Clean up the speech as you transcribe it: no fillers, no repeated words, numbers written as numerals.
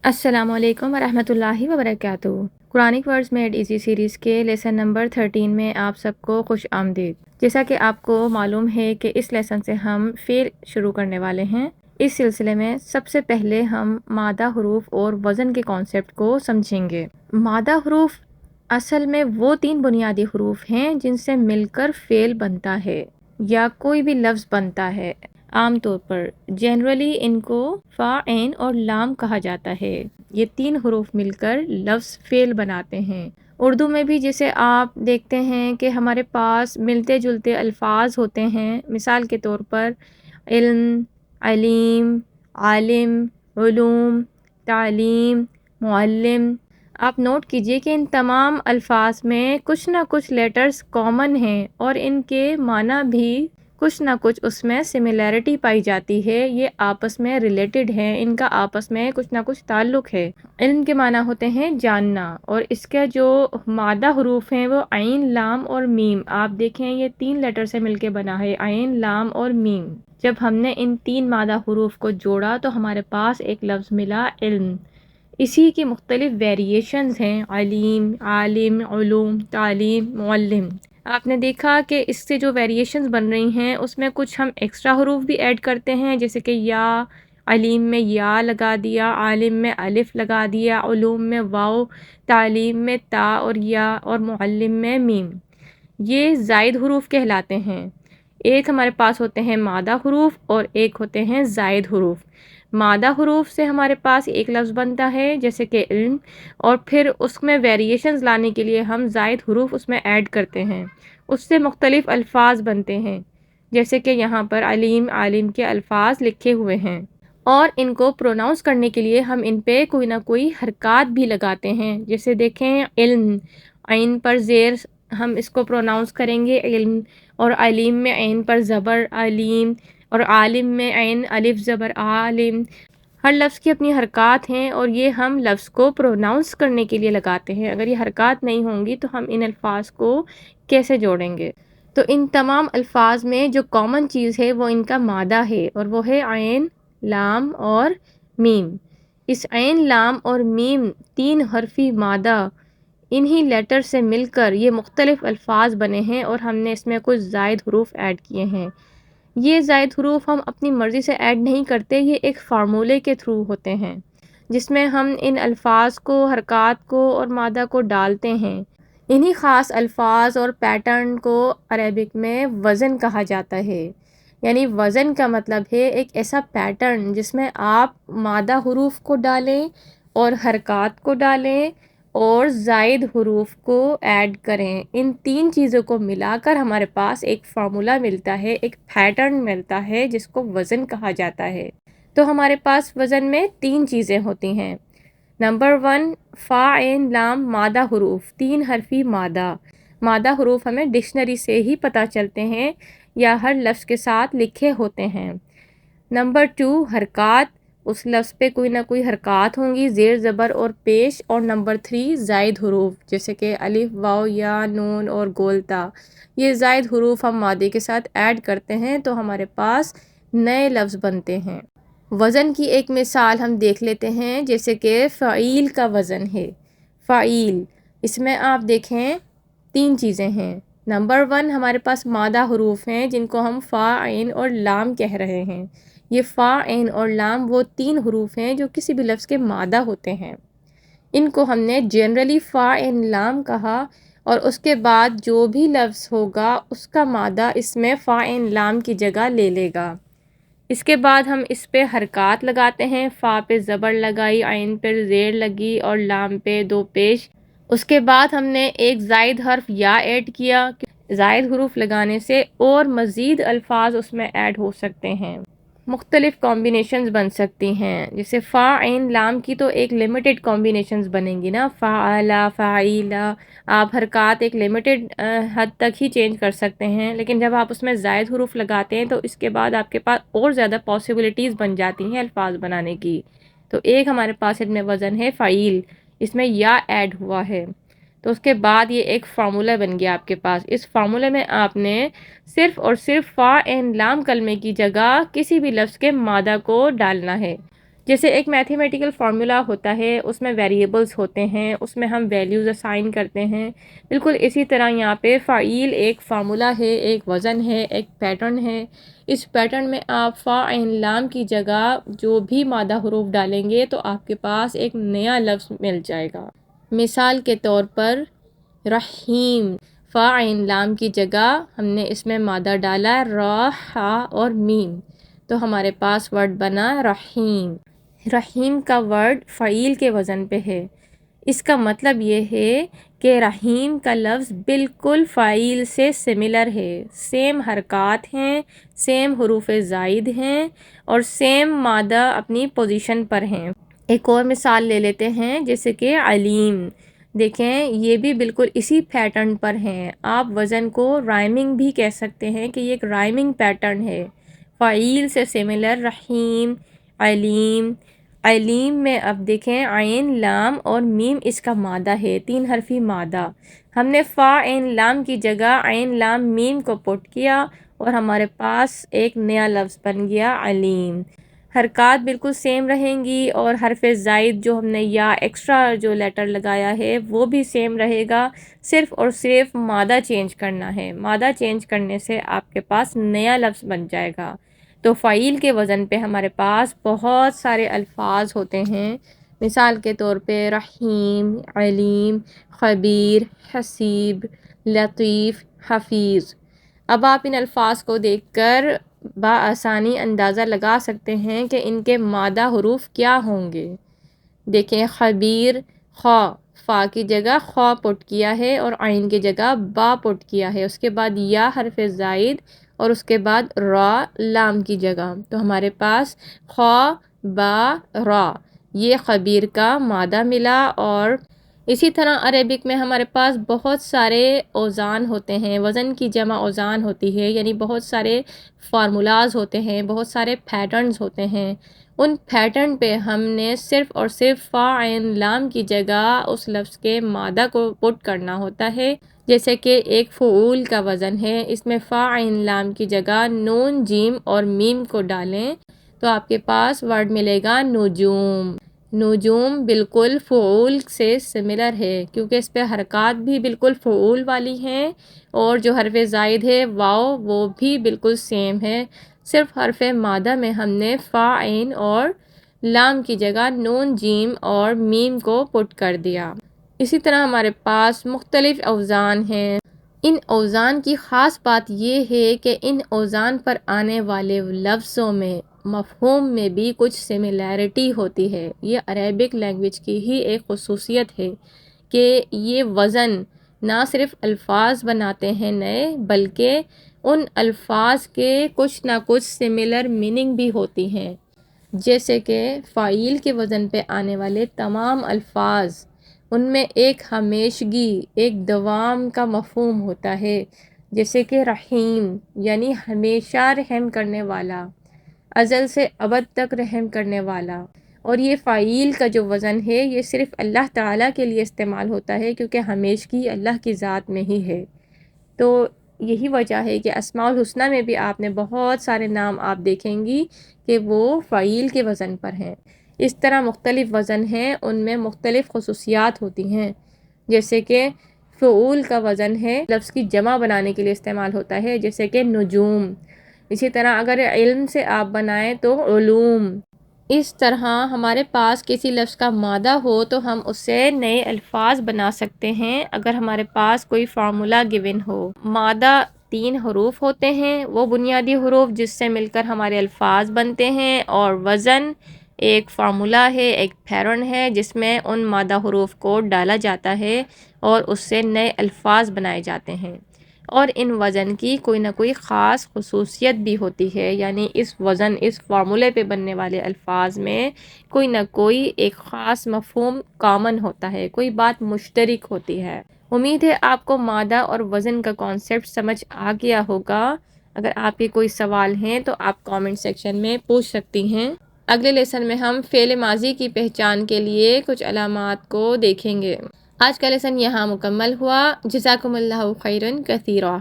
السلام علیکم ورحمۃ اللہ وبرکاتہ۔ Quranic words made easy series کے لیسن نمبر 13 میں آپ سب کو خوش آمدید۔ جیسا کہ آپ کو معلوم ہے کہ اس لیسن سے ہم فعل شروع کرنے والے ہیں۔ اس سلسلے میں سب سے پہلے ہم مادہ حروف اور وزن کے کانسیپٹ کو سمجھیں گے۔ مادہ حروف اصل میں وہ 3 بنیادی حروف ہیں جن سے مل کر فعل بنتا ہے یا کوئی بھی لفظ بنتا ہے۔ عام طور پر جنرلی ان کو فا، عین اور لام کہا جاتا ہے۔ یہ 3 حروف مل کر لفظ فعل بناتے ہیں۔ اردو میں بھی جسے آپ دیکھتے ہیں کہ ہمارے پاس ملتے جلتے الفاظ ہوتے ہیں، مثال کے طور پر علم، علیم، عالم، علوم، تعلیم، معلم۔ آپ نوٹ کیجئے کہ ان تمام الفاظ میں کچھ نہ کچھ لیٹرز کامن ہیں اور ان کے معنی بھی کچھ نہ کچھ اس میں سملیرٹی پائی جاتی ہے۔ یہ آپس میں ریلیٹڈ ہیں، ان کا آپس میں کچھ نہ کچھ تعلق ہے۔ علم کے معنی ہوتے ہیں جاننا، اور اس کے جو مادہ حروف ہیں وہ عین، لام اور میم۔ آپ دیکھیں یہ 3 لیٹر سے مل کے بنا ہے، عین، لام اور میم۔ جب ہم نے ان 3 مادہ حروف کو جوڑا تو ہمارے پاس ایک لفظ ملا علم۔ اسی کی مختلف ویریشنز ہیں، علیم، عالم، علوم، تعلیم، معلم۔ آپ نے دیکھا کہ اس سے جو ویریشنز بن رہی ہیں اس میں کچھ ہم ایکسٹرا حروف بھی ایڈ کرتے ہیں، جیسے کہ یا، علیم میں یا لگا دیا، عالم میں الف لگا دیا، علوم میں واو، تعلیم میں تا اور یا، اور معلم میں میم۔ یہ زائد حروف کہلاتے ہیں۔ ایک ہمارے پاس ہوتے ہیں مادہ حروف اور ایک ہوتے ہیں زائد حروف۔ مادہ حروف سے ہمارے پاس ایک لفظ بنتا ہے جیسے کہ علم، اور پھر اس میں ویریشنز لانے کے لیے ہم زائد حروف اس میں ایڈ کرتے ہیں، اس سے مختلف الفاظ بنتے ہیں، جیسے کہ یہاں پر علیم، عالم کے الفاظ لکھے ہوئے ہیں، اور ان کو پروناؤنس کرنے کے لیے ہم ان پہ کوئی نہ کوئی حرکات بھی لگاتے ہیں۔ جیسے دیکھیں علم، عین پر زیر ہم اس کو پروناؤنس کریں گے علم، اور علیم میں عین پر زبر علیم، اور عالم میں عین الف زبر عالم۔ ہر لفظ کی اپنی حرکات ہیں اور یہ ہم لفظ کو پروناؤنس کرنے کے لیے لگاتے ہیں۔ اگر یہ حرکات نہیں ہوں گی تو ہم ان الفاظ کو کیسے جوڑیں گے؟ تو ان تمام الفاظ میں جو کامن چیز ہے وہ ان کا مادہ ہے، اور وہ ہے عین، لام اور میم۔ اس عین، لام اور میم 3 حرفی مادہ انہی لیٹر سے مل کر یہ مختلف الفاظ بنے ہیں، اور ہم نے اس میں کچھ زائد حروف ایڈ کیے ہیں۔ یہ زائد حروف ہم اپنی مرضی سے ایڈ نہیں کرتے، یہ ایک فارمولے کے تھرو ہوتے ہیں جس میں ہم ان الفاظ کو، حرکات کو اور مادہ کو ڈالتے ہیں۔ انہی خاص الفاظ اور پیٹرن کو عربک میں وزن کہا جاتا ہے۔ یعنی وزن کا مطلب ہے ایک ایسا پیٹرن جس میں آپ مادہ حروف کو ڈالیں اور حرکات کو ڈالیں اور زائد حروف کو ایڈ کریں۔ ان 3 چیزوں کو ملا کر ہمارے پاس ایک فارمولا ملتا ہے، ایک پیٹرن ملتا ہے جس کو وزن کہا جاتا ہے۔ تو ہمارے پاس وزن میں 3 چیزیں ہوتی ہیں۔ نمبر 1، فا، عین، لام مادہ حروف، 3 حرفی مادہ۔ مادہ حروف ہمیں ڈکشنری سے ہی پتہ چلتے ہیں یا ہر لفظ کے ساتھ لکھے ہوتے ہیں۔ نمبر 2، حرکات، اس لفظ پہ کوئی نہ کوئی حرکات ہوں گی، زیر زبر اور پیش۔ اور نمبر 3، زائد حروف، جیسے کہ الف، واو، یا، نون اور گولتا۔ یہ زائد حروف ہم مادے کے ساتھ ایڈ کرتے ہیں تو ہمارے پاس نئے لفظ بنتے ہیں۔ وزن کی ایک مثال ہم دیکھ لیتے ہیں، جیسے کہ فعیل کا وزن ہے۔ فعیل، اس میں آپ دیکھیں 3 چیزیں ہیں۔ نمبر 1، ہمارے پاس مادہ حروف ہیں جن کو ہم فا، عین اور لام کہہ رہے ہیں۔ یہ فا، عین اور لام وہ 3 حروف ہیں جو کسی بھی لفظ کے مادہ ہوتے ہیں۔ ان کو ہم نے جنرلی فا، عین، لام کہا، اور اس کے بعد جو بھی لفظ ہوگا اس کا مادہ اس میں فا، عین، لام کی جگہ لے لے گا۔ اس کے بعد ہم اس پہ حرکات لگاتے ہیں، فا پہ زبر لگائی، عین پہ زیر لگی اور لام پہ 2 پیش۔ اس کے بعد ہم نے ایک زائد حرف یا ایڈ کیا۔ زائد حروف لگانے سے اور مزید الفاظ اس میں ایڈ ہو سکتے ہیں، مختلف کمبینیشنز بن سکتی ہیں۔ جیسے فا، عین، لام کی تو ایک لیمیٹڈ کمبینیشنز بنیں گی نا، فعلا، فعیلا۔ آپ حرکات ایک لیمیٹڈ حد تک ہی چینج کر سکتے ہیں، لیکن جب آپ اس میں زائد حروف لگاتے ہیں تو اس کے بعد آپ کے پاس اور زیادہ پاسبلٹیز بن جاتی ہیں الفاظ بنانے کی۔ تو ایک ہمارے پاس ان میں وزن ہے فعیل، اس میں یا ایڈ ہوا ہے، تو اس کے بعد یہ ایک فارمولہ بن گیا آپ کے پاس۔ اس فارمولے میں آپ نے صرف اور صرف فا، عین، لام کلمے کی جگہ کسی بھی لفظ کے مادہ کو ڈالنا ہے۔ جیسے ایک میتھمیٹیکل فارمولا ہوتا ہے، اس میں ویریبلز ہوتے ہیں، اس میں ہم ویلیوز اسائن کرتے ہیں، بالکل اسی طرح یہاں پہ فعیل ایک فارمولا ہے، ایک وزن ہے، ایک پیٹرن ہے۔ اس پیٹرن میں آپ فا عین لام کی جگہ جو بھی مادہ حروف ڈالیں گے تو آپ کے پاس ایک نیا لفظ مل جائے گا۔ مثال کے طور پر رحیم، فا عین لام کی جگہ ہم نے اس میں مادہ ڈالا را، ہا اور میم، تو ہمارے پاس ورڈ بنا رحیم۔ رحیم کا ورڈ فعیل کے وزن پہ ہے۔ اس کا مطلب یہ ہے کہ رحیم کا لفظ بالکل فعیل سے سملر ہے، سیم حرکات ہیں، سیم حروف زائد ہیں اور سیم مادہ اپنی پوزیشن پر ہیں۔ ایک اور مثال لے لیتے ہیں، جیسے کہ علیم، دیکھیں یہ بھی بالکل اسی پیٹرن پر ہیں۔ آپ وزن کو رائمنگ بھی کہہ سکتے ہیں کہ یہ ایک رائمنگ پیٹرن ہے، فعیل سے سملر، رحیم، علیم۔ علیم میں اب دیکھیں عین، لام اور میم اس کا مادہ ہے، 3 حرفی مادہ۔ ہم نے فا عین لام کی جگہ عین لام میم کو پٹ کیا اور ہمارے پاس ایک نیا لفظ بن گیا علیم۔ حرکات بالکل سیم رہیں گی اور حرف زائد جو ہم نے یا ایکسٹرا جو لیٹر لگایا ہے وہ بھی سیم رہے گا، صرف اور صرف مادہ چینج کرنا ہے۔ مادہ چینج کرنے سے آپ کے پاس نیا لفظ بن جائے گا۔ تو فعیل کے وزن پہ ہمارے پاس بہت سارے الفاظ ہوتے ہیں، مثال کے طور پہ رحیم، علیم، خبیر، حسیب، لطیف، حفیظ۔ اب آپ ان الفاظ کو دیکھ کر بآسانی اندازہ لگا سکتے ہیں کہ ان کے مادہ حروف کیا ہوں گے۔ دیکھیں خبیر، خا، فا کی جگہ خا پٹ کیا ہے اور عین کی جگہ با پٹ کیا ہے، اس کے بعد یا حرف زائد اور اس کے بعد را لام کی جگہ، تو ہمارے پاس خا با را، یہ خبیر کا مادہ ملا۔ اور اسی طرح عربک میں ہمارے پاس بہت سارے اوزان ہوتے ہیں، وزن کی جمع اوزان ہوتی ہے، یعنی بہت سارے فارمولاز ہوتے ہیں، بہت سارے پیٹرنز ہوتے ہیں۔ ان پیٹرن پہ ہم نے صرف اور صرف فا عین لام کی جگہ اس لفظ کے مادہ کو پٹ کرنا ہوتا ہے۔ جیسے کہ ایک فعول کا وزن ہے، اس میں فا عین لام کی جگہ نون، جیم اور میم کو ڈالیں تو آپ کے پاس ورڈ ملے گا نجوم۔ نجوم بالکل فعول سے سملر ہے کیونکہ اس پہ حرکات بھی بالکل فعول والی ہیں اور جو حرف زائد ہے واو وہ بھی بالکل سیم ہے، صرف حرف مادہ میں ہم نے فا عین اور لام کی جگہ نون، جیم اور میم کو پٹ کر دیا۔ اسی طرح ہمارے پاس مختلف اوزان ہیں۔ ان اوزان کی خاص بات یہ ہے کہ ان اوزان پر آنے والے لفظوں میں مفہوم میں بھی کچھ سملیرٹی ہوتی ہے۔ یہ عربک لینگویج کی ہی ایک خصوصیت ہے کہ یہ وزن نہ صرف الفاظ بناتے ہیں نئے، بلکہ ان الفاظ کے کچھ نہ کچھ سملر میننگ بھی ہوتی ہیں۔ جیسے کہ فعیل کے وزن پہ آنے والے تمام الفاظ، ان میں ایک ہمیشگی، ایک دوام کا مفہوم ہوتا ہے، جیسے کہ رحیم یعنی ہمیشہ رحم کرنے والا، ازل سے ابد تک رحم کرنے والا۔ اور یہ فعیل کا جو وزن ہے یہ صرف اللہ تعالیٰ کے لیے استعمال ہوتا ہے کیونکہ ہمیشگی اللہ کی ذات میں ہی ہے۔ تو یہی وجہ ہے کہ اسماء الحسنہ میں بھی آپ نے بہت سارے نام آپ دیکھیں گی کہ وہ فعیل کے وزن پر ہیں۔ اس طرح مختلف وزن ہیں، ان میں مختلف خصوصیات ہوتی ہیں، جیسے کہ فعول کا وزن ہے لفظ کی جمع بنانے کے لیے استعمال ہوتا ہے، جیسے کہ نجوم۔ اسی طرح اگر علم سے آپ بنائیں تو علوم۔ اس طرح ہمارے پاس کسی لفظ کا مادہ ہو تو ہم اس سے نئے الفاظ بنا سکتے ہیں اگر ہمارے پاس کوئی فارمولا گیون ہو۔ مادہ 3 حروف ہوتے ہیں، وہ بنیادی حروف جس سے مل کر ہمارے الفاظ بنتے ہیں، اور وزن ایک فارمولا ہے، ایک پیٹرن ہے جس میں ان مادہ حروف کو ڈالا جاتا ہے اور اس سے نئے الفاظ بنائے جاتے ہیں۔ اور ان وزن کی کوئی نہ کوئی خاص خصوصیت بھی ہوتی ہے، یعنی اس وزن، اس فارمولے پہ بننے والے الفاظ میں کوئی نہ کوئی ایک خاص مفہوم کامن ہوتا ہے، کوئی بات مشترک ہوتی ہے۔ امید ہے آپ کو مادہ اور وزن کا کانسیپٹ سمجھ آ گیا ہوگا۔ اگر آپ کے کوئی سوال ہیں تو آپ کامنٹ سیکشن میں پوچھ سکتی ہیں۔ اگلے لیسن میں ہم فعل ماضی کی پہچان کے لیے کچھ علامات کو دیکھیں گے۔ آج کا لیسن یہاں مکمل ہوا۔ جزاکم اللہ خیرا کثیرا۔